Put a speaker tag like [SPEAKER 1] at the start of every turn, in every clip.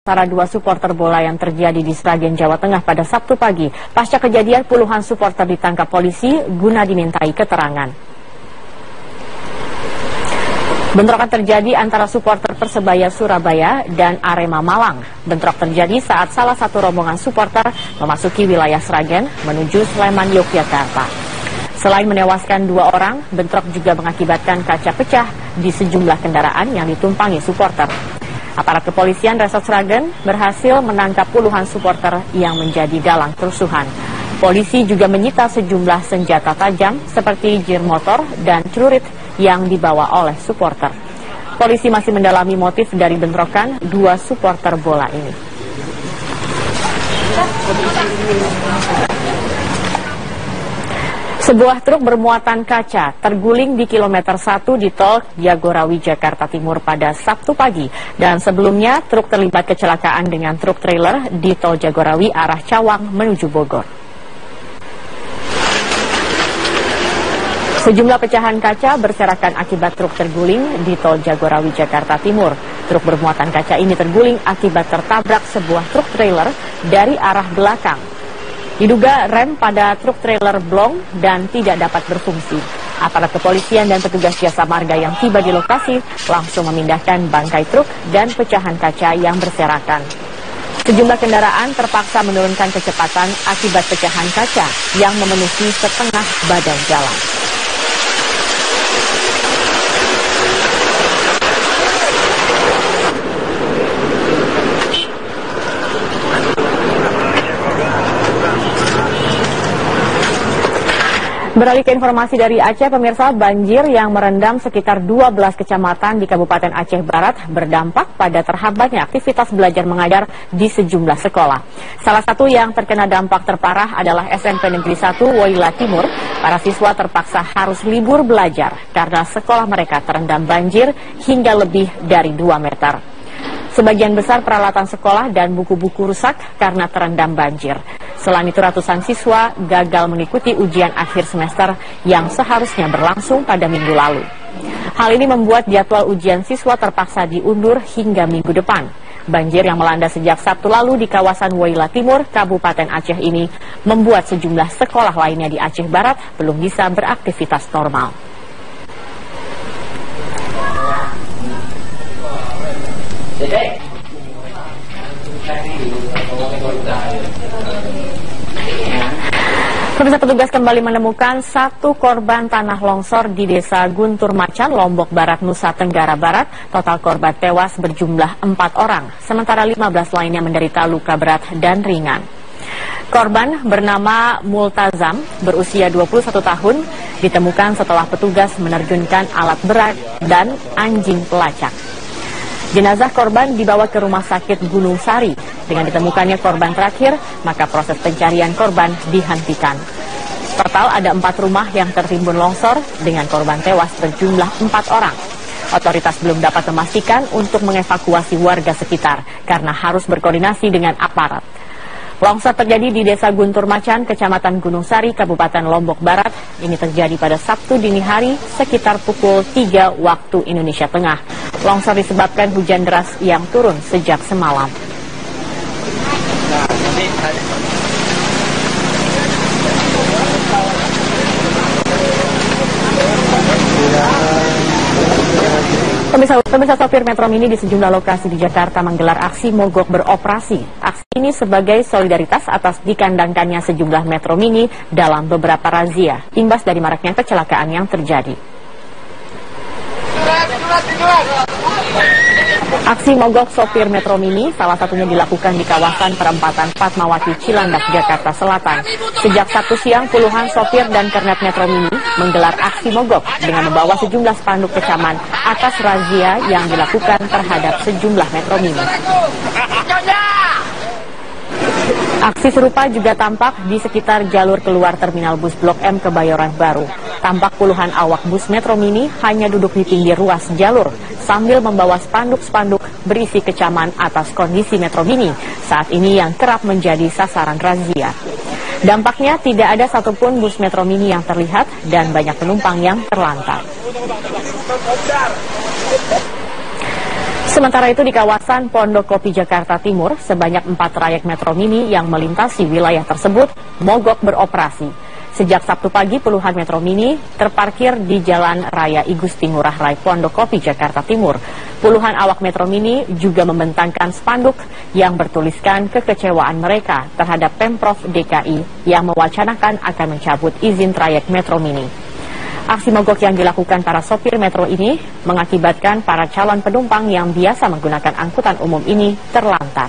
[SPEAKER 1] antara dua supporter bola yang terjadi di Sragen, Jawa Tengah pada Sabtu pagi. Pasca kejadian, puluhan supporter ditangkap polisi guna dimintai keterangan. Bentrokan terjadi antara supporter Persebaya Surabaya dan Arema Malang. Bentrok terjadi saat salah satu rombongan supporter memasuki wilayah Sragen menuju Sleman, Yogyakarta. Selain menewaskan 2 orang, bentrok juga mengakibatkan kaca pecah di sejumlah kendaraan yang ditumpangi supporter. Aparat kepolisian Resort Sragen berhasil menangkap puluhan supporter yang menjadi dalang kerusuhan. Polisi juga menyita sejumlah senjata tajam seperti jir motor dan celurit yang dibawa oleh supporter. Polisi masih mendalami motif dari bentrokan 2 supporter bola ini. Sebuah truk bermuatan kaca terguling di kilometer 1 di tol Jagorawi, Jakarta Timur pada Sabtu pagi. Dan sebelumnya truk terlibat kecelakaan dengan truk trailer di tol Jagorawi arah Cawang menuju Bogor. Sejumlah pecahan kaca berserakan akibat truk terguling di tol Jagorawi, Jakarta Timur. Truk bermuatan kaca ini terguling akibat tertabrak sebuah truk trailer dari arah belakang. Diduga rem pada truk trailer blong dan tidak dapat berfungsi. Aparat kepolisian dan petugas jasa marga yang tiba di lokasi langsung memindahkan bangkai truk dan pecahan kaca yang berserakan. Sejumlah kendaraan terpaksa menurunkan kecepatan akibat pecahan kaca yang memenuhi setengah badan jalan. Beralih ke informasi dari Aceh, pemirsa, banjir yang merendam sekitar 12 kecamatan di Kabupaten Aceh Barat berdampak pada terhambatnya aktivitas belajar mengajar di sejumlah sekolah. Salah satu yang terkena dampak terparah adalah SMP Negeri 1 Woyla Timur. Para siswa terpaksa harus libur belajar karena sekolah mereka terendam banjir hingga lebih dari 2 meter. Sebagian besar peralatan sekolah dan buku-buku rusak karena terendam banjir. Selain itu, ratusan siswa gagal mengikuti ujian akhir semester yang seharusnya berlangsung pada minggu lalu. Hal ini membuat jadwal ujian siswa terpaksa diundur hingga minggu depan. Banjir yang melanda sejak Sabtu lalu di kawasan Woyla Timur, Kabupaten Aceh ini membuat sejumlah sekolah lainnya di Aceh Barat belum bisa beraktivitas normal. Petugas kembali menemukan 1 korban tanah longsor di Desa Guntur Macan, Lombok Barat, Nusa Tenggara Barat. Total korban tewas berjumlah 4 orang, sementara 15 lainnya menderita luka berat dan ringan. Korban bernama Multazam, berusia 21 tahun, ditemukan setelah petugas menerjunkan alat berat dan anjing pelacak. Jenazah korban dibawa ke Rumah Sakit Gunung Sari. Dengan ditemukannya korban terakhir, maka proses pencarian korban dihentikan. Total ada 4 rumah yang tertimbun longsor dengan korban tewas berjumlah 4 orang. Otoritas belum dapat memastikan untuk mengevakuasi warga sekitar karena harus berkoordinasi dengan aparat. Longsor terjadi di Desa Guntur Macan, Kecamatan Gunung Sari, Kabupaten Lombok Barat. Ini terjadi pada Sabtu dini hari sekitar pukul 3 waktu Indonesia Tengah. Longsor disebabkan hujan deras yang turun sejak semalam. Pemirsa, sopir Metro Mini di sejumlah lokasi di Jakarta menggelar aksi mogok beroperasi. Aksi ini sebagai solidaritas atas dikandangkannya sejumlah Metro Mini dalam beberapa razia, imbas dari maraknya kecelakaan yang terjadi. Aksi mogok sopir Metro Mini salah satunya dilakukan di kawasan perempatan Fatmawati, Cilandak, Jakarta Selatan. Sejak Sabtu siang, puluhan sopir dan kernet Metro Mini menggelar aksi mogok dengan membawa sejumlah spanduk kecaman atas razia yang dilakukan terhadap sejumlah Metro Mini. Aksi serupa juga tampak di sekitar jalur keluar terminal bus Blok M Kebayoran Baru. Tampak puluhan awak bus Metro Mini hanya duduk di pinggir ruas jalur sambil membawa spanduk-spanduk berisi kecaman atas kondisi Metro Mini saat ini yang kerap menjadi sasaran razia. Dampaknya tidak ada satupun bus Metro Mini yang terlihat dan banyak penumpang yang terlantar. Sementara itu di kawasan Pondok Kopi Jakarta Timur, sebanyak 4 trayek Metro Mini yang melintasi wilayah tersebut mogok beroperasi. Sejak Sabtu pagi, puluhan Metro Mini terparkir di Jalan Raya Igusti Ngurah Rai Pondok Kopi Jakarta Timur. Puluhan awak Metro Mini juga membentangkan spanduk yang bertuliskan kekecewaan mereka terhadap Pemprov DKI yang mewacanakan akan mencabut izin trayek Metro Mini. Aksi mogok yang dilakukan para sopir metro ini mengakibatkan para calon penumpang yang biasa menggunakan angkutan umum ini terlantar.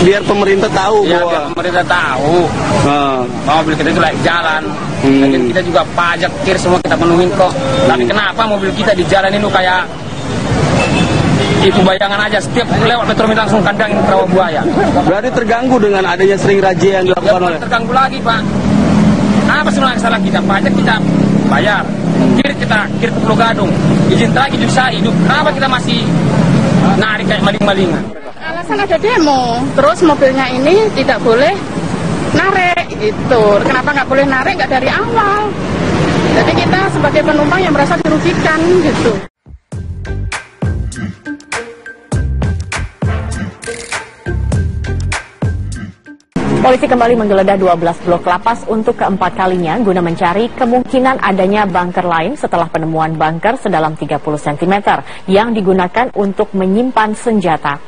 [SPEAKER 2] Biar pemerintah tahu bahwa
[SPEAKER 3] biar pemerintah tahu mobil kita itu layak jalan. Lagian kita juga pajak kir semua kita penuhin kok. Tapi kenapa mobil kita di jalan ini kayak itu bayangan aja, setiap lewat Metro Mini langsung kandangin perahu buaya.
[SPEAKER 2] berarti terganggu dengan adanya sering razia yang dilakukan oleh.
[SPEAKER 3] Terganggu lagi, Pak. Apa sebenarnya salah kita? Pajak kita bayar, kir ke Pulau Gadung, izin lagi juga hidup. Kenapa kita masih narik kayak maling-malingan?
[SPEAKER 4] Alasan ada demo, terus mobilnya ini tidak boleh narik gitu. Kenapa nggak boleh narik? Nggak dari awal. Jadi kita sebagai penumpang yang merasa dirugikan gitu.
[SPEAKER 1] Polisi kembali menggeledah 12 blok lapas untuk keempat kalinya guna mencari kemungkinan adanya bunker lain setelah penemuan bunker sedalam 30 cm yang digunakan untuk menyimpan senjata.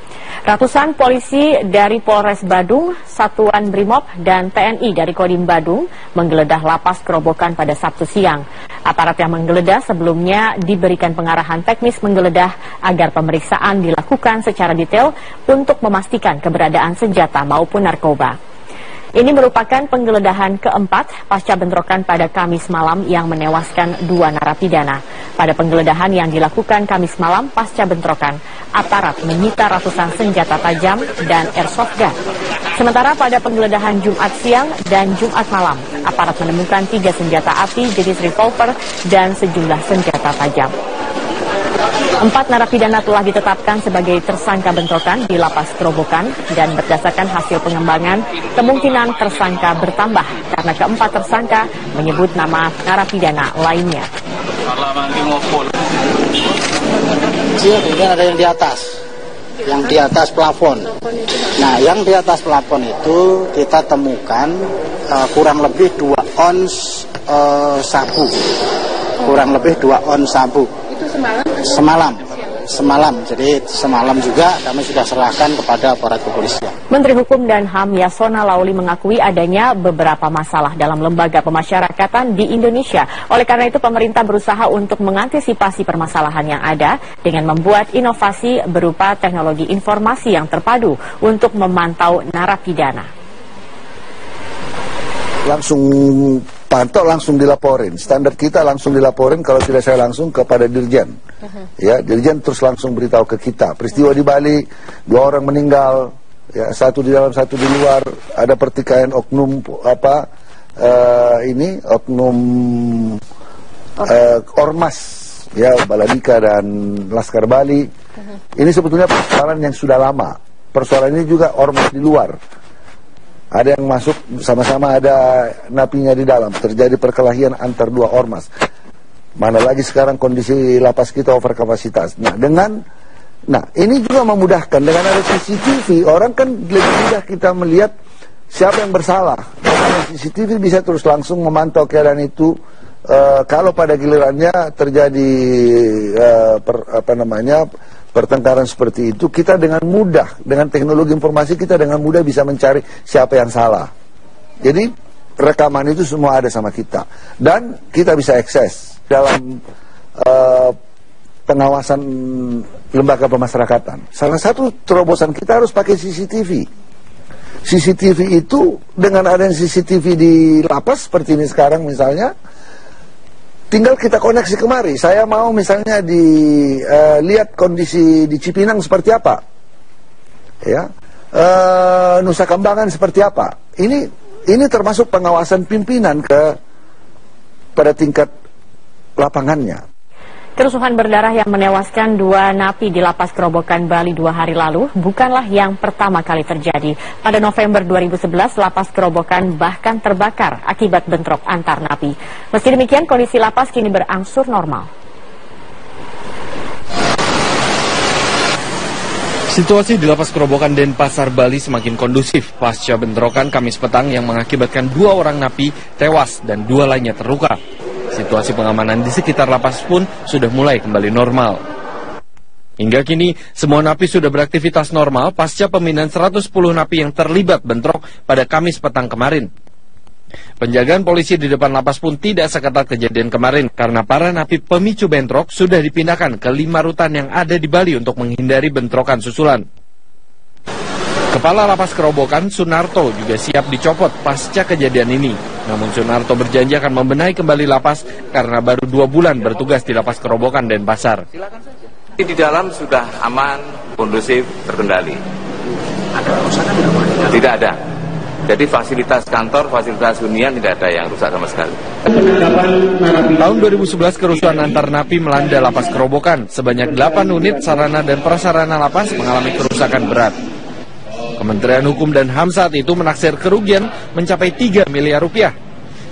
[SPEAKER 1] Ratusan polisi dari Polres Badung, Satuan Brimob, dan TNI dari Kodim Badung menggeledah lapas Kerobokan pada Sabtu siang. Aparat yang menggeledah sebelumnya diberikan pengarahan teknis menggeledah agar pemeriksaan dilakukan secara detail untuk memastikan keberadaan senjata maupun narkoba. Ini merupakan penggeledahan keempat pasca bentrokan pada Kamis malam yang menewaskan 2 narapidana. Pada penggeledahan yang dilakukan Kamis malam pasca bentrokan, aparat menyita ratusan senjata tajam dan airsoft gun. Sementara pada penggeledahan Jumat siang dan Jumat malam, aparat menemukan 3 senjata api jenis revolver dan sejumlah senjata tajam. 4 narapidana telah ditetapkan sebagai tersangka bentrokan di Lapas Kerobokan dan berdasarkan hasil pengembangan, kemungkinan tersangka bertambah karena keempat tersangka menyebut nama narapidana lainnya.
[SPEAKER 5] Ini ada yang di atas plafon. Nah, yang di atas plafon itu kita temukan kurang lebih 2 ons sabu. Kurang lebih 2 ons sabu. Semalam. Jadi semalam juga kami sudah serahkan kepada aparat kepolisian.
[SPEAKER 1] Menteri Hukum dan HAM Yasona Lauli mengakui adanya beberapa masalah dalam lembaga pemasyarakatan di Indonesia. Oleh karena itu pemerintah berusaha untuk mengantisipasi permasalahan yang ada dengan membuat inovasi berupa teknologi informasi yang terpadu untuk memantau narapidana.
[SPEAKER 6] Langsung pantau, langsung dilaporin. Standar kita langsung dilaporin, kalau tidak saya langsung kepada Dirjen. Ya, Dirjen terus langsung beritahu ke kita. Peristiwa di Bali, 2 orang meninggal, ya, 1 di dalam 1 di luar, ada pertikaian oknum oknum ormas, ya, Baladika dan Laskar Bali. Ini sebetulnya persoalan yang sudah lama. Persoalan ini juga ormas di luar. Ada yang masuk sama-sama ada napinya di dalam, terjadi perkelahian antar 2 ormas. Mana lagi sekarang kondisi lapas kita over kapasitas. Nah, ini juga memudahkan dengan ada CCTV, orang kan lebih mudah kita melihat siapa yang bersalah. Dengan CCTV bisa terus langsung memantau keadaan itu. Kalau pada gilirannya terjadi pertengkaran seperti itu, kita dengan mudah, dengan teknologi informasi kita dengan mudah bisa mencari siapa yang salah. Jadi rekaman itu semua ada sama kita dan kita bisa akses dalam pengawasan lembaga pemasyarakatan. Salah satu terobosan kita harus pakai CCTV. CCTV itu dengan adanya CCTV di lapas seperti ini sekarang misalnya, tinggal kita koneksi kemari. Saya mau misalnya lihat kondisi di Cipinang seperti apa, ya, Nusa Kambangan seperti apa. Ini termasuk pengawasan pimpinan pada tingkat lapangannya.
[SPEAKER 1] Kerusuhan berdarah yang menewaskan 2 napi di Lapas Kerobokan Bali 2 hari lalu bukanlah yang pertama kali terjadi. Pada November 2011, Lapas Kerobokan bahkan terbakar akibat bentrok antar napi. Meski demikian, kondisi lapas kini berangsur normal.
[SPEAKER 7] Situasi di Lapas Kerobokan Denpasar, Bali semakin kondusif pasca bentrokan Kamis petang yang mengakibatkan 2 orang napi tewas dan 2 lainnya terluka. Situasi pengamanan di sekitar lapas pun sudah mulai kembali normal. Hingga kini, semua napi sudah beraktivitas normal pasca pemindahan 110 napi yang terlibat bentrok pada Kamis petang kemarin. Penjagaan polisi di depan lapas pun tidak seketat kejadian kemarin karena para napi pemicu bentrok sudah dipindahkan ke 5 rutan yang ada di Bali untuk menghindari bentrokan susulan. Kepala Lapas Kerobokan, Sunarto, juga siap dicopot pasca kejadian ini. Namun Sunarto berjanji akan membenahi kembali lapas karena baru 2 bulan bertugas di Lapas Kerobokan Denpasar.
[SPEAKER 8] Di dalam sudah aman, kondusif, terkendali. Ada kerusakan tidak? Tidak ada. Jadi fasilitas kantor, fasilitas hunian tidak ada yang rusak sama sekali.
[SPEAKER 7] Tahun 2011 kerusuhan antar napi melanda Lapas Kerobokan. Sebanyak 8 unit sarana dan prasarana lapas mengalami kerusakan berat. Kementerian Hukum dan HAM saat itu menaksir kerugian mencapai 3 miliar rupiah.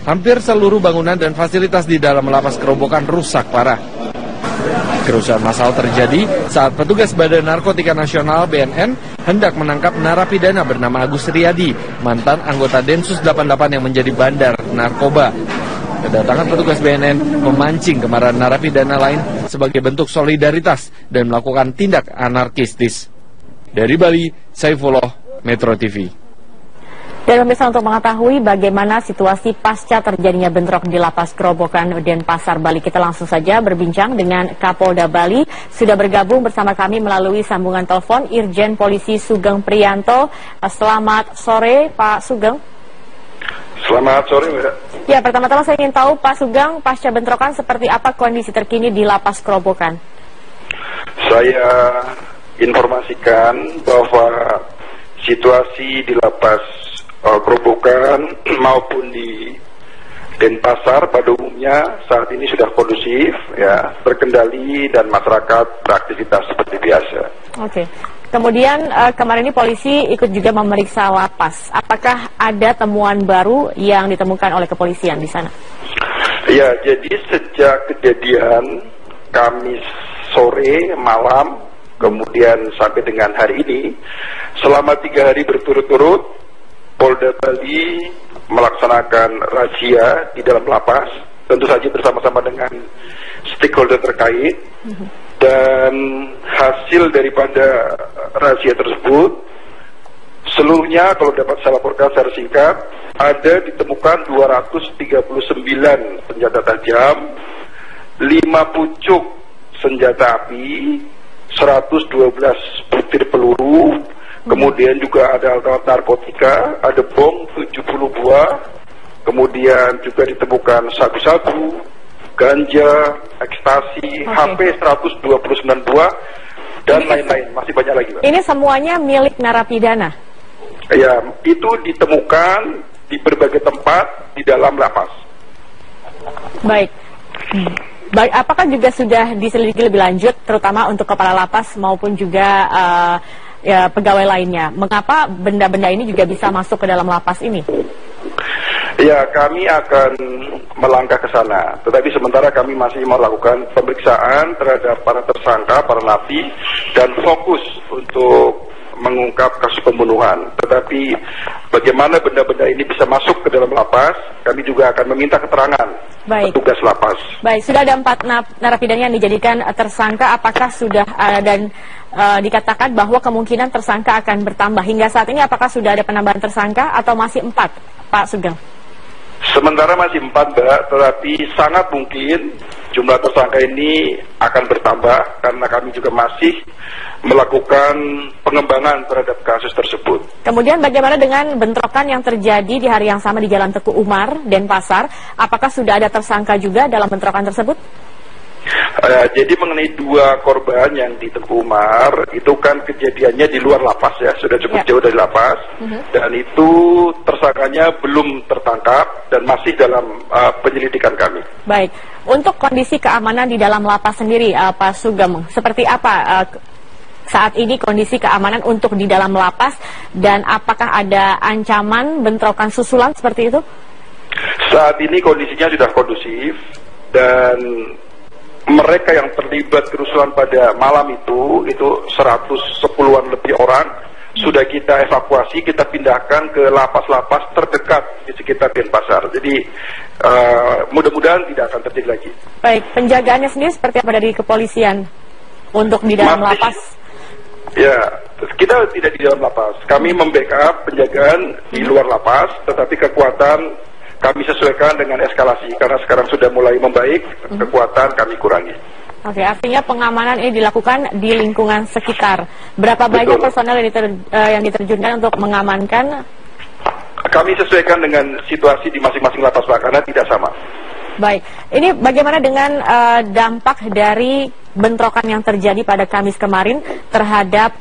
[SPEAKER 7] Hampir seluruh bangunan dan fasilitas di dalam Lapas Kerobokan rusak parah. Kerusuhan massal terjadi saat petugas Badan Narkotika Nasional BNN hendak menangkap narapidana bernama Agus Riyadi, mantan anggota Densus 88 yang menjadi bandar narkoba. Kedatangan petugas BNN memancing kemarahan narapidana lain sebagai bentuk solidaritas dan melakukan tindak anarkistis. Dari Bali, Saifullah, Metro TV.
[SPEAKER 1] Dan pemirsa, untuk mengetahui bagaimana situasi pasca terjadinya bentrok di Lapas Kerobokan Denpasar, Bali, kita langsung saja berbincang dengan Kapolda Bali. Sudah bergabung bersama kami melalui sambungan telepon Irjen Polisi Sugeng Priyanto. Selamat sore, Pak Sugeng.
[SPEAKER 9] Selamat sore, Mbak.
[SPEAKER 1] Ya, pertama-tama saya ingin tahu, Pak Sugeng, pasca bentrokan seperti apa kondisi terkini di Lapas Kerobokan?
[SPEAKER 9] Saya informasikan bahwa situasi di Lapas Kerobokan maupun di Denpasar pada umumnya saat ini sudah kondusif, ya, terkendali dan masyarakat beraktivitas seperti biasa.
[SPEAKER 1] Oke. Kemudian kemarin ini polisi ikut juga memeriksa lapas. Apakah ada temuan baru yang ditemukan oleh kepolisian di sana?
[SPEAKER 9] Ya, jadi sejak kejadian Kamis sore malam, kemudian sampai dengan hari ini, selama 3 hari berturut-turut, Polda Bali melaksanakan razia di dalam lapas, tentu saja bersama-sama dengan stakeholder terkait, dan hasil daripada razia tersebut, seluruhnya kalau dapat saya laporkan secara singkat, ada ditemukan 239 senjata tajam, 5 pucuk senjata api, 112 butir peluru, kemudian juga ada alat narkotika, ada bom 70 buah, kemudian juga ditemukan sabu-sabu, ganja, ekstasi, HP 129 buah, dan lain-lain. Masih banyak lagi, Pak.
[SPEAKER 1] Ini semuanya milik narapidana?
[SPEAKER 9] Ya, itu ditemukan di berbagai tempat di dalam lapas.
[SPEAKER 1] Baik. Baik, apakah juga sudah diselidiki lebih lanjut, terutama untuk kepala lapas maupun juga ya, pegawai lainnya? Mengapa benda-benda ini juga bisa masuk ke dalam lapas ini?
[SPEAKER 9] Ya, kami akan melangkah ke sana. Tetapi sementara kami masih melakukan pemeriksaan terhadap para tersangka, para napi, dan fokus untuk mengungkap kasus pembunuhan. Tetapi bagaimana benda-benda ini bisa masuk ke dalam lapas, kami juga akan meminta keterangan petugas lapas.
[SPEAKER 1] Baik, sudah ada 4 narapidana yang dijadikan tersangka. Apakah sudah dan dikatakan bahwa kemungkinan tersangka akan bertambah? Hingga saat ini apakah sudah ada penambahan tersangka atau masih 4, Pak Sugeng?
[SPEAKER 9] Sementara masih 4, Mbak, tetapi sangat mungkin jumlah tersangka ini akan bertambah karena kami juga masih melakukan pengembangan terhadap kasus tersebut.
[SPEAKER 1] Kemudian bagaimana dengan bentrokan yang terjadi di hari yang sama di Jalan Teguh Umar, Denpasar? Apakah sudah ada tersangka juga dalam bentrokan tersebut?
[SPEAKER 9] Jadi mengenai 2 korban yang di Teguh Umar, itu kan kejadiannya di luar lapas ya, sudah cukup jauh dari lapas, dan itu tersangkanya belum tertangkap dan masih dalam penyelidikan kami.
[SPEAKER 1] Baik, untuk kondisi keamanan di dalam lapas sendiri, Pak Sugeng, seperti apa saat ini kondisi keamanan untuk di dalam lapas, dan apakah ada ancaman bentrokan susulan seperti itu?
[SPEAKER 9] Saat ini kondisinya sudah kondusif dan mereka yang terlibat kerusuhan pada malam itu 110-an lebih orang sudah kita evakuasi, kita pindahkan ke lapas-lapas terdekat di sekitar Denpasar. Jadi mudah-mudahan tidak akan terjadi lagi. Baik, penjagaannya sendiri seperti apa dari kepolisian untuk di dalam lapas? Ya, kita tidak di dalam lapas. Kami membackup penjagaan di luar lapas, tetapi kekuatan kami sesuaikan dengan eskalasi. Karena sekarang sudah mulai membaik, kekuatan kami kurangi. Oke, artinya pengamanan ini dilakukan di lingkungan sekitar. Berapa banyak personel yang diterjunkan untuk mengamankan? Kami sesuaikan dengan situasi di masing-masing lapas, Pak, karena tidak sama. Baik, ini bagaimana dengan dampak dari bentrokan yang terjadi pada Kamis kemarin terhadap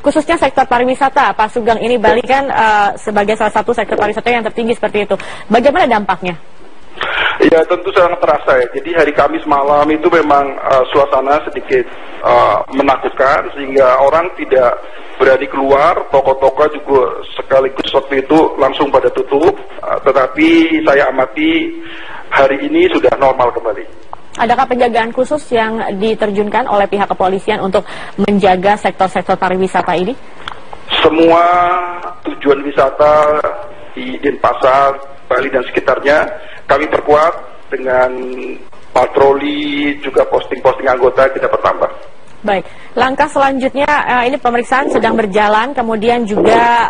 [SPEAKER 9] khususnya sektor pariwisata, Pak Sugeng? Ini Bali kan sebagai salah satu sektor pariwisata yang tertinggi seperti itu. Bagaimana dampaknya? Ya, tentu sangat terasa ya. Jadi hari Kamis malam itu memang suasana sedikit menakutkan sehingga orang tidak berani keluar, toko-toko juga sekaligus waktu itu langsung pada tutup. Tetapi saya amati hari ini sudah normal kembali. Adakah penjagaan khusus yang diterjunkan oleh pihak kepolisian untuk menjaga sektor-sektor pariwisata ini? Semua tujuan wisata di Denpasar, Bali dan sekitarnya kami perkuat dengan patroli, juga posting-posting anggota kita bertambah. Baik, langkah selanjutnya ini pemeriksaan sedang berjalan, kemudian juga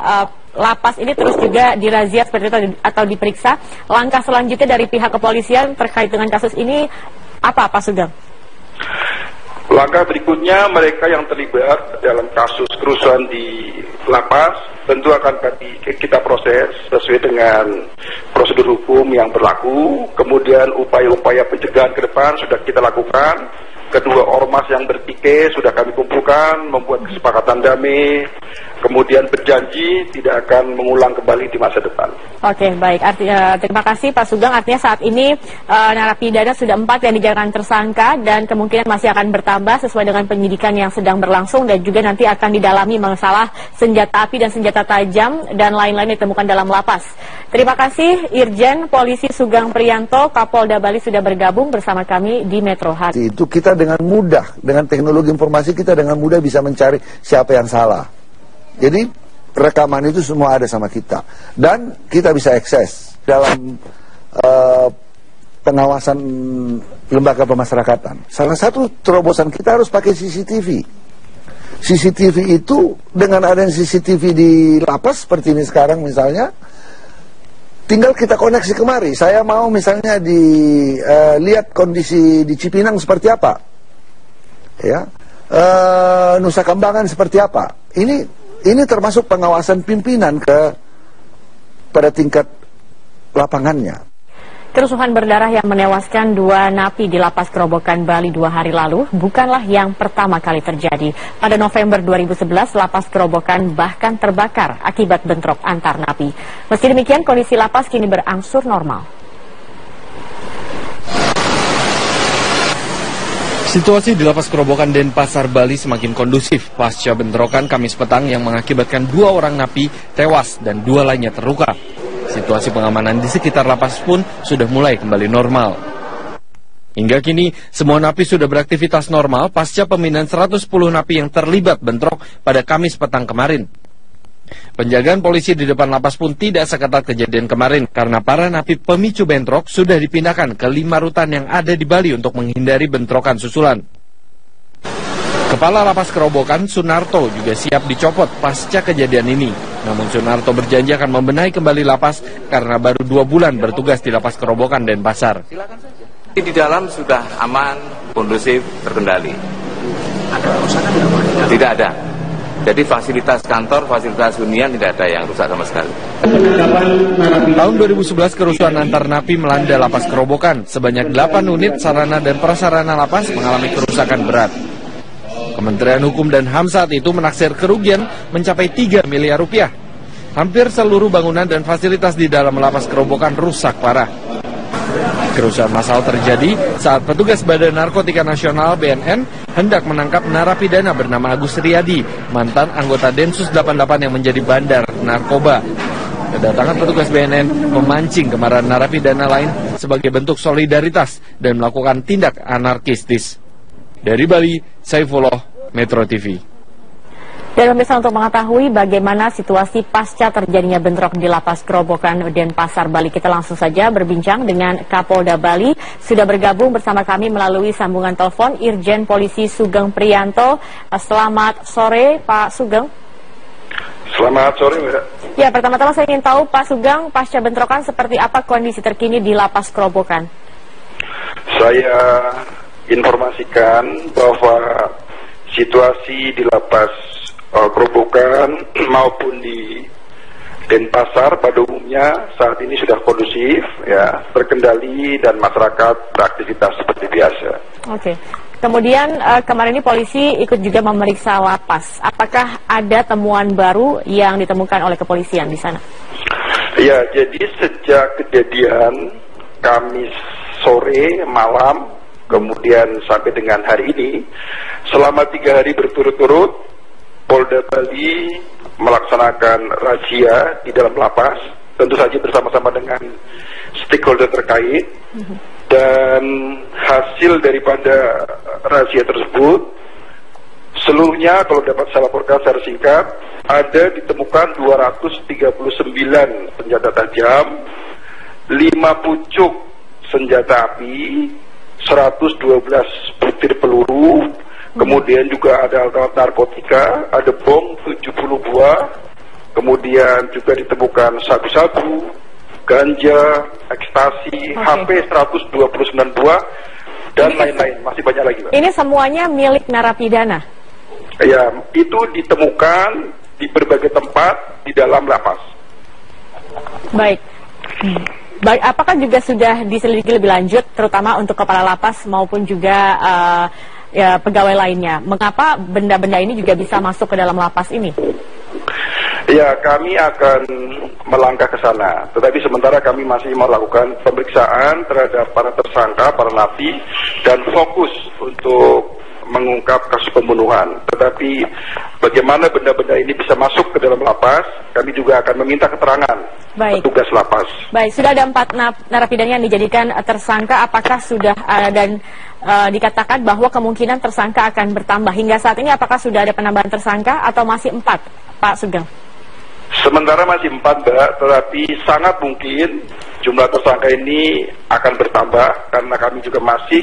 [SPEAKER 9] lapas ini terus juga dirazia seperti itu atau diperiksa. Langkah selanjutnya dari pihak kepolisian terkait dengan kasus ini apa, Pak Sugeng? Langkah berikutnya, mereka yang terlibat dalam kasus kerusuhan di lapas tentu akan kita proses sesuai dengan prosedur hukum yang berlaku. Kemudian upaya-upaya pencegahan ke depan sudah kita lakukan. Kedua ormas yang bertikai sudah kami kumpulkan, membuat kesepakatan damai, kemudian berjanji tidak akan mengulang kembali di masa depan. Oke, baik. Terima kasih Pak Sugeng. Artinya saat ini narapidana sudah 4 yang dijadikan tersangka dan kemungkinan masih akan bertambah sesuai dengan penyidikan yang sedang berlangsung dan juga nanti akan didalami masalah senjata api dan senjata tajam dan lain-lain ditemukan dalam lapas. Terima kasih Irjen Polisi Sugeng Priyanto, Kapolda Bali sudah bergabung bersama kami di Metro Hari.
[SPEAKER 6] Itu kita dengan mudah, dengan teknologi informasi kita dengan mudah bisa mencari siapa yang salah. Jadi rekaman itu semua ada sama kita dan kita bisa akses dalam pengawasan lembaga pemasyarakatan. Salah satu terobosan kita harus pakai CCTV. CCTV itu dengan adanya CCTV di lapas seperti ini sekarang misalnya, tinggal kita koneksi kemari. Saya mau misalnya lihat kondisi di Cipinang seperti apa, ya, Nusa Kambangan seperti apa. Ini termasuk pengawasan pimpinan pada tingkat lapangannya.
[SPEAKER 1] Kerusuhan berdarah yang menewaskan 2 napi di Lapas Kerobokan Bali 2 hari lalu bukanlah yang pertama kali terjadi. Pada November 2011, Lapas Kerobokan bahkan terbakar akibat bentrok antar napi. Meski demikian, kondisi lapas kini berangsur normal.
[SPEAKER 7] Situasi di Lapas Kerobokan Denpasar, Bali semakin kondusif pasca bentrokan Kamis petang yang mengakibatkan 2 orang napi tewas dan 2 lainnya terluka. Situasi pengamanan di sekitar lapas pun sudah mulai kembali normal. Hingga kini, semua napi sudah beraktivitas normal pasca pemindahan 110 napi yang terlibat bentrok pada Kamis petang kemarin. Penjagaan polisi di depan lapas pun tidak seketat kejadian kemarin karena para napi pemicu bentrok sudah dipindahkan ke 5 rutan yang ada di Bali untuk menghindari bentrokan susulan. Kepala Lapas Kerobokan, Sunarto, juga siap dicopot pasca kejadian ini. Namun Sunarto berjanji akan membenahi kembali lapas karena baru 2 bulan bertugas di Lapas Kerobokan Denpasar.
[SPEAKER 8] Di dalam sudah aman, kondusif, terkendali. Ada kerusakan tidak? Tidak ada. Jadi fasilitas kantor, fasilitas hunian tidak ada yang rusak sama sekali.
[SPEAKER 7] Tahun 2011 kerusuhan antar napi melanda Lapas Kerobokan. Sebanyak 8 unit sarana dan prasarana lapas mengalami kerusakan berat. Kementerian Hukum dan HAM saat itu menaksir kerugian mencapai 3 miliar rupiah. Hampir seluruh bangunan dan fasilitas di dalam Lapas Kerobokan rusak parah. Kerusuhan massal terjadi saat petugas Badan Narkotika Nasional BNN hendak menangkap narapidana bernama Agus Riyadi, mantan anggota Densus 88 yang menjadi bandar narkoba. Kedatangan petugas BNN memancing kemarahan narapidana lain sebagai bentuk solidaritas dan melakukan tindak anarkistis. Dari Bali, Saifullah, Metro TV.
[SPEAKER 1] Dan pemirsa, untuk mengetahui bagaimana situasi pasca terjadinya bentrok di Lapas Gerobokan Denpasar, Bali, kita langsung saja berbincang dengan Kapolda Bali. Sudah bergabung bersama kami melalui sambungan telepon Irjen Polisi Sugeng Priyanto. Selamat sore, Pak Sugeng.
[SPEAKER 9] Selamat sore, Mbak.
[SPEAKER 1] Ya, pertama-tama saya ingin tahu, Pak Sugeng, pasca bentrokan seperti apa kondisi terkini di Lapas Gerobokan?
[SPEAKER 9] Saya informasikan bahwa situasi di Lapas Gerobokan maupun di Denpasar pada umumnya saat ini sudah kondusif, ya, terkendali dan masyarakat beraktivitas seperti biasa.
[SPEAKER 1] Oke. Kemudian kemarin ini polisi ikut juga memeriksa lapas. Apakah ada temuan baru yang ditemukan oleh kepolisian di sana?
[SPEAKER 9] Ya, jadi sejak kejadian Kamis sore, malam, kemudian sampai dengan hari ini, selama 3 hari berturut-turut, Polda Bali melaksanakan razia di dalam lapas, tentu saja bersama-sama dengan stakeholder terkait, dan hasil daripada razia tersebut, seluruhnya kalau dapat saya laporkan secara singkat, ada ditemukan 239 senjata tajam, 5 pucuk senjata api, 112 butir peluru, kemudian juga ada alat narkotika, ada bom 70 buah, kemudian juga ditemukan sabu-sabu, ganja, ekstasi, HP 129 buah, dan lain-lain. Masih banyak lagi, Pak.
[SPEAKER 1] Ini semuanya milik narapidana?
[SPEAKER 9] Ya, itu ditemukan di berbagai tempat di dalam lapas.
[SPEAKER 1] Baik. Baik, apakah juga sudah diselidiki lebih lanjut, terutama untuk kepala lapas maupun juga ya, pegawai lainnya? Mengapa benda-benda ini juga bisa masuk ke dalam lapas ini?
[SPEAKER 9] Ya, kami akan melangkah ke sana. Tetapi sementara kami masih melakukan pemeriksaan terhadap para tersangka, para napi, dan fokus untuk mengungkap kasus pembunuhan. Tetapi bagaimana benda-benda ini bisa masuk ke dalam lapas, kami juga akan meminta keterangan petugas lapas.
[SPEAKER 1] Baik, sudah ada 4 narapidana yang dijadikan tersangka. Apakah sudah dan dikatakan bahwa kemungkinan tersangka akan bertambah hingga saat ini? Apakah sudah ada penambahan tersangka atau masih 4, Pak Sugeng?
[SPEAKER 9] Sementara masih 4, Mbak, tetapi sangat mungkin jumlah tersangka ini akan bertambah karena kami juga masih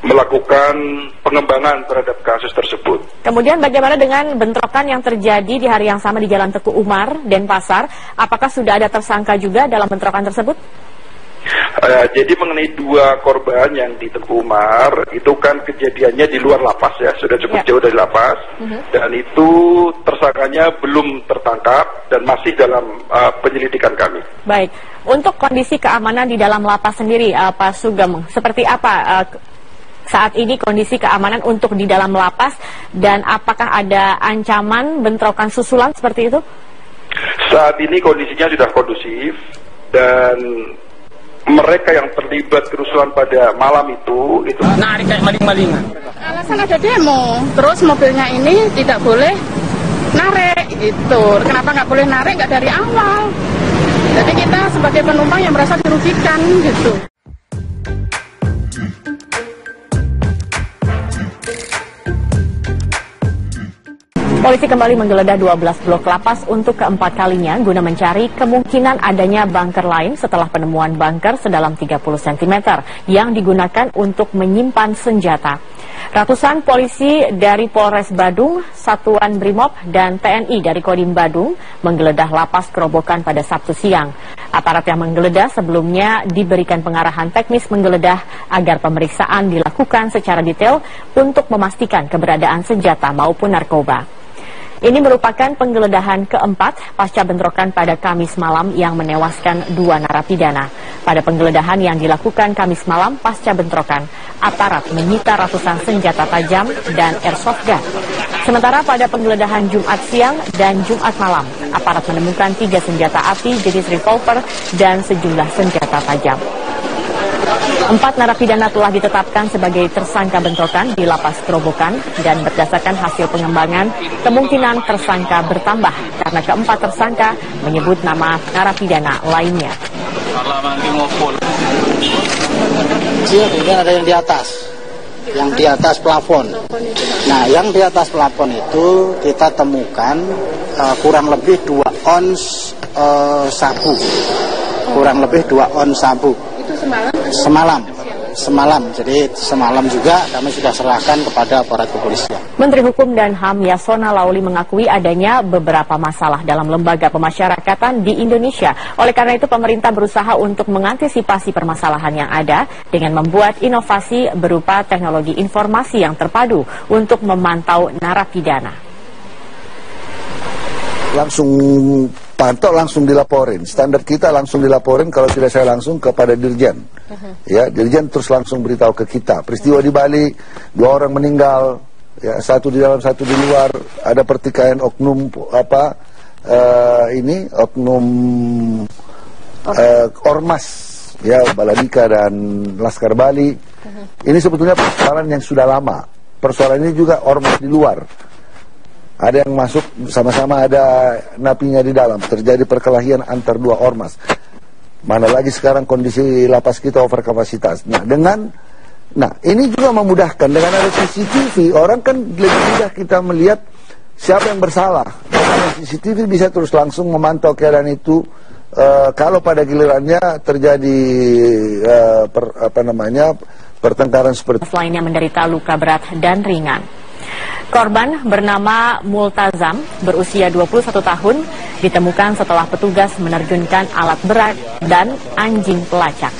[SPEAKER 9] melakukan pengembangan terhadap kasus tersebut.
[SPEAKER 1] Kemudian bagaimana dengan bentrokan yang terjadi di hari yang sama di Jalan Teguh Umar, Denpasar? Apakah sudah ada tersangka juga dalam bentrokan tersebut?
[SPEAKER 9] Jadi mengenai 2 korban yang di Teguh Umar, itu kan kejadiannya di luar lapas, ya, sudah cukup jauh dari lapas, dan itu tersangkanya belum tertangkap dan masih dalam penyelidikan kami.
[SPEAKER 1] Baik, untuk kondisi keamanan di dalam lapas sendiri, Pak Sugeng, seperti apa saat ini kondisi keamanan untuk di dalam lapas, dan apakah ada ancaman bentrokan susulan seperti itu?
[SPEAKER 9] Saat ini kondisinya sudah kondusif, dan mereka yang terlibat kerusuhan pada malam itu
[SPEAKER 3] narik kayak maling-malingan.
[SPEAKER 4] Alasan ada demo, terus mobilnya ini tidak boleh narik gitu. Kenapa nggak boleh narik? Nggak dari awal. Jadi kita sebagai penumpang yang merasa dirugikan gitu.
[SPEAKER 1] Polisi kembali menggeledah 12 blok lapas untuk keempat kalinya guna mencari kemungkinan adanya bunker lain setelah penemuan bunker sedalam 30 cm yang digunakan untuk menyimpan senjata. Ratusan polisi dari Polres Badung, Satuan Brimob, dan TNI dari Kodim Badung menggeledah lapas Gerobokan pada Sabtu siang. Aparat yang menggeledah sebelumnya diberikan pengarahan teknis menggeledah agar pemeriksaan dilakukan secara detail untuk memastikan keberadaan senjata maupun narkoba. Ini merupakan penggeledahan keempat pasca bentrokan pada Kamis malam yang menewaskan 2 narapidana. Pada penggeledahan yang dilakukan Kamis malam pasca bentrokan, aparat menyita ratusan senjata tajam dan airsoft gun. Sementara pada penggeledahan Jumat siang dan Jumat malam, aparat menemukan 3 senjata api jenis revolver dan sejumlah senjata tajam. 4 narapidana telah ditetapkan sebagai tersangka bentrokan di Lapas Gerobokan, dan berdasarkan hasil pengembangan, kemungkinan tersangka bertambah karena keempat tersangka menyebut nama narapidana lainnya.
[SPEAKER 5] Kemudian ada yang di atas. yang di atas plafon. Nah, yang di atas plafon itu kita temukan kurang lebih 2 ons sabu. Kurang lebih 2 ons sabu.
[SPEAKER 4] Itu semalam?
[SPEAKER 5] Semalam. Jadi semalam juga kami sudah serahkan kepada aparat kepolisian.
[SPEAKER 1] Menteri Hukum dan HAM Yasona Lauli mengakui adanya beberapa masalah dalam lembaga pemasyarakatan di Indonesia. Oleh karena itu pemerintah berusaha untuk mengantisipasi permasalahan yang ada dengan membuat inovasi berupa teknologi informasi yang terpadu untuk memantau narapidana.
[SPEAKER 6] Langsung pantau, langsung dilaporin. Standar kita langsung dilaporin, kalau tidak saya langsung kepada Dirjen. Ya, Dirjen terus langsung beritahu ke kita. Peristiwa di Bali, 2 orang meninggal, ya, 1 di dalam 1 di luar, ada pertikaian oknum oknum ormas, ya, Baladika dan Laskar Bali. Ini sebetulnya persoalan yang sudah lama. Persoalan ini juga ormas di luar. Ada yang masuk sama-sama ada napinya di dalam. Terjadi perkelahian antar 2 ormas. Mana lagi sekarang kondisi lapas kita over kapasitas. Nah, ini juga memudahkan. Dengan ada CCTV, orang kan lebih mudah kita melihat siapa yang bersalah. Dengan CCTV bisa terus langsung memantau keadaan itu. Kalau pada gilirannya terjadi pertengkaran seperti itu.
[SPEAKER 1] Lainnya menderita luka berat dan ringan. Korban bernama Multazam, berusia 21 tahun, ditemukan setelah petugas menerjunkan alat berat dan anjing pelacak.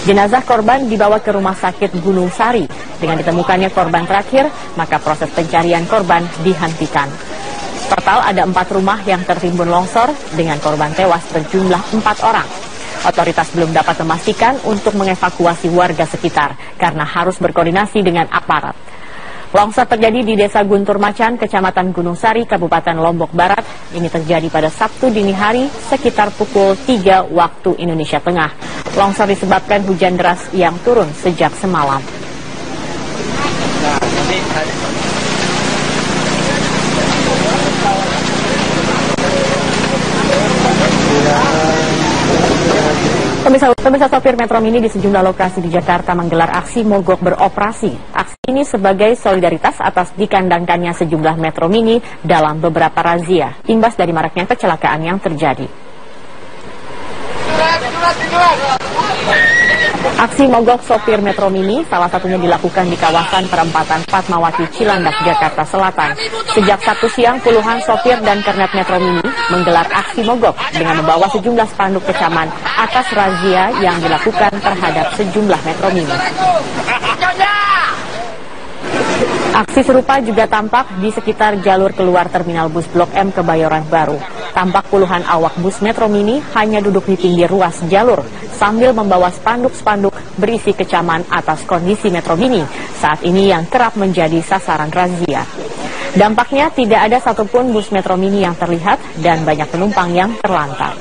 [SPEAKER 1] Jenazah korban dibawa ke rumah sakit Gunung Sari. Dengan ditemukannya korban terakhir, maka proses pencarian korban dihentikan. Total ada 4 rumah yang tertimbun longsor dengan korban tewas berjumlah 4 orang. Otoritas belum dapat memastikan untuk mengevakuasi warga sekitar karena harus berkoordinasi dengan aparat. Longsor terjadi di Desa Guntur Macan, Kecamatan Gunung Sari, Kabupaten Lombok Barat. Ini terjadi pada Sabtu dini hari sekitar pukul 3 waktu Indonesia Tengah. Longsor disebabkan hujan deras yang turun sejak semalam. Pemirsa sopir Metro Mini di sejumlah lokasi di Jakarta menggelar aksi mogok beroperasi. Aksi ini sebagai solidaritas atas dikandangkannya sejumlah Metro Mini dalam beberapa razia, imbas dari maraknya kecelakaan yang terjadi. Aksi mogok sopir Metro Mini salah satunya dilakukan di kawasan perempatan Fatmawati Cilandak, Jakarta Selatan. Sejak Sabtu siang, puluhan sopir dan kernet Metro Mini menggelar aksi mogok dengan membawa sejumlah spanduk kecaman atas razia yang dilakukan terhadap sejumlah Metro Mini. Aksi serupa juga tampak di sekitar jalur keluar terminal bus Blok M Kebayoran Baru. Tampak puluhan awak bus Metro Mini hanya duduk di pinggir ruas jalur sambil membawa spanduk-spanduk berisi kecaman atas kondisi Metro Mini saat ini yang kerap menjadi sasaran razia. Dampaknya tidak ada satupun bus Metro Mini yang terlihat dan banyak penumpang yang terlantar.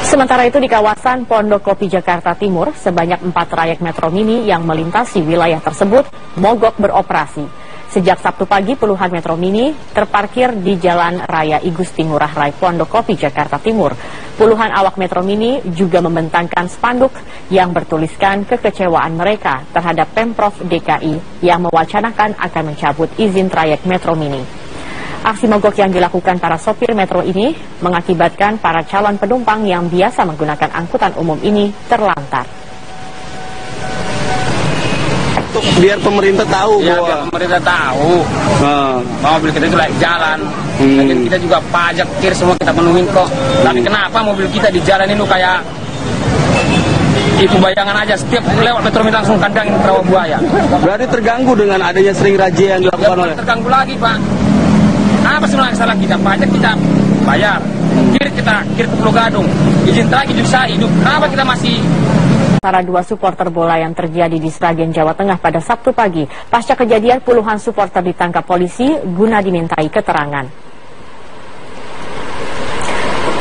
[SPEAKER 1] Sementara itu di kawasan Pondok Kopi Jakarta Timur, sebanyak 4 trayek Metro Mini yang melintasi wilayah tersebut mogok beroperasi. Sejak Sabtu pagi, puluhan Metro Mini terparkir di Jalan Raya Igusti Ngurah Rai Pondok Kopi Jakarta Timur. Puluhan awak Metro Mini juga membentangkan spanduk yang bertuliskan kekecewaan mereka terhadap Pemprov DKI yang mewacanakan akan mencabut izin trayek Metro Mini. Aksi mogok yang dilakukan para sopir Metro ini mengakibatkan para calon penumpang yang biasa menggunakan angkutan umum ini terlantar.
[SPEAKER 2] Biar pemerintah tahu
[SPEAKER 3] ya, biar pemerintah tahu mobil kita itu layak jalan. Dan kita juga pajak kir semua kita penuhin kok. Tapi kenapa mobil kita di jalan ini kayak itu bayangan aja, setiap lewat Metro Mini langsung kandangin perahu buaya.
[SPEAKER 2] Berarti terganggu dengan adanya sering razia yang dilakukan oleh.
[SPEAKER 3] Terganggu lagi, Pak. Apa sebenarnya salah kita? Pajak kita bayar, kir ke Pulau Gadung, izin lagi bisa hidup. Kenapa kita masih?
[SPEAKER 1] Para 2 supporter bola yang terjadi di Sragen, Jawa Tengah pada Sabtu pagi. Pasca kejadian, puluhan supporter ditangkap polisi guna dimintai keterangan.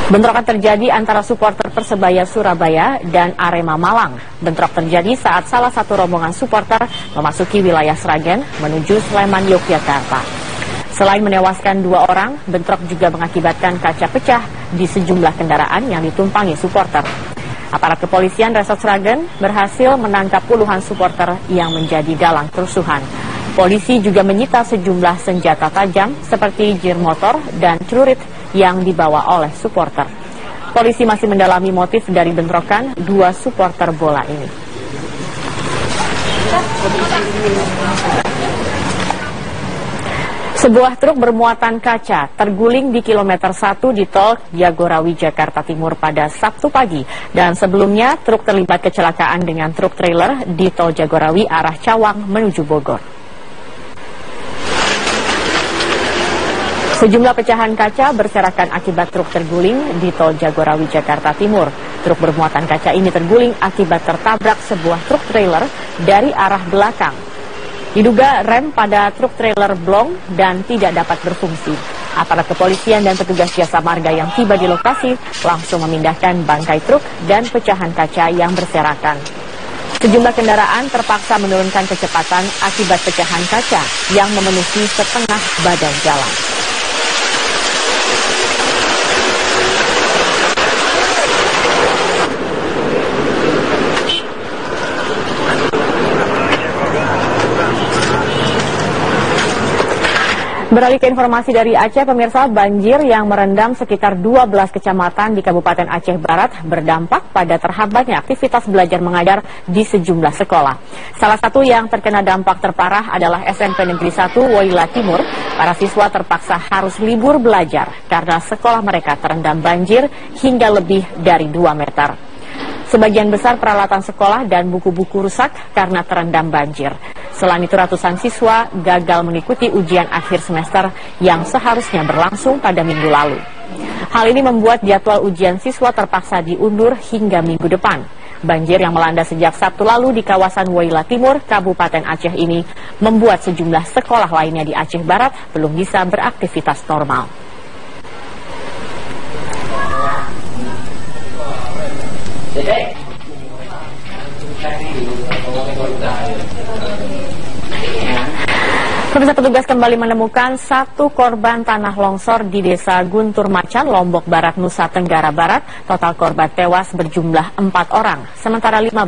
[SPEAKER 1] Bentrokan terjadi antara supporter Persebaya Surabaya dan Arema Malang. Bentrok terjadi saat salah satu rombongan supporter memasuki wilayah Sragen menuju Sleman, Yogyakarta. Selain menewaskan 2 orang, bentrok juga mengakibatkan kaca pecah di sejumlah kendaraan yang ditumpangi supporter. Aparat kepolisian Resort Sragen berhasil menangkap puluhan supporter yang menjadi dalang kerusuhan. Polisi juga menyita sejumlah senjata tajam seperti jir motor dan celurit yang dibawa oleh supporter. Polisi masih mendalami motif dari bentrokan dua supporter bola ini. Sebuah truk bermuatan kaca terguling di kilometer 1 di tol Jagorawi, Jakarta Timur pada Sabtu pagi. Dan sebelumnya truk terlibat kecelakaan dengan truk trailer di tol Jagorawi arah Cawang menuju Bogor. Sejumlah pecahan kaca berserakan akibat truk terguling di tol Jagorawi, Jakarta Timur. Truk bermuatan kaca ini terguling akibat tertabrak sebuah truk trailer dari arah belakang. Diduga rem pada truk trailer blong dan tidak dapat berfungsi. Aparat kepolisian dan petugas jasa marga yang tiba di lokasi langsung memindahkan bangkai truk dan pecahan kaca yang berserakan. Sejumlah kendaraan terpaksa menurunkan kecepatan akibat pecahan kaca yang memenuhi setengah badan jalan. Beralih ke informasi dari Aceh, pemirsa, banjir yang merendam sekitar 12 kecamatan di Kabupaten Aceh Barat berdampak pada terhambatnya aktivitas belajar mengajar di sejumlah sekolah. Salah satu yang terkena dampak terparah adalah SMP Negeri 1 Woyla Timur. Para siswa terpaksa harus libur belajar karena sekolah mereka terendam banjir hingga lebih dari 2 meter. Sebagian besar peralatan sekolah dan buku-buku rusak karena terendam banjir. Selain itu, ratusan siswa gagal mengikuti ujian akhir semester yang seharusnya berlangsung pada minggu lalu. Hal ini membuat jadwal ujian siswa terpaksa diundur hingga minggu depan. Banjir yang melanda sejak Sabtu lalu di kawasan Woyla Timur, Kabupaten Aceh ini membuat sejumlah sekolah lainnya di Aceh Barat belum bisa beraktivitas normal. Petugas kembali menemukan satu korban tanah longsor di Desa Guntur Macan, Lombok Barat, Nusa Tenggara Barat. Total korban tewas berjumlah 4 orang, sementara 15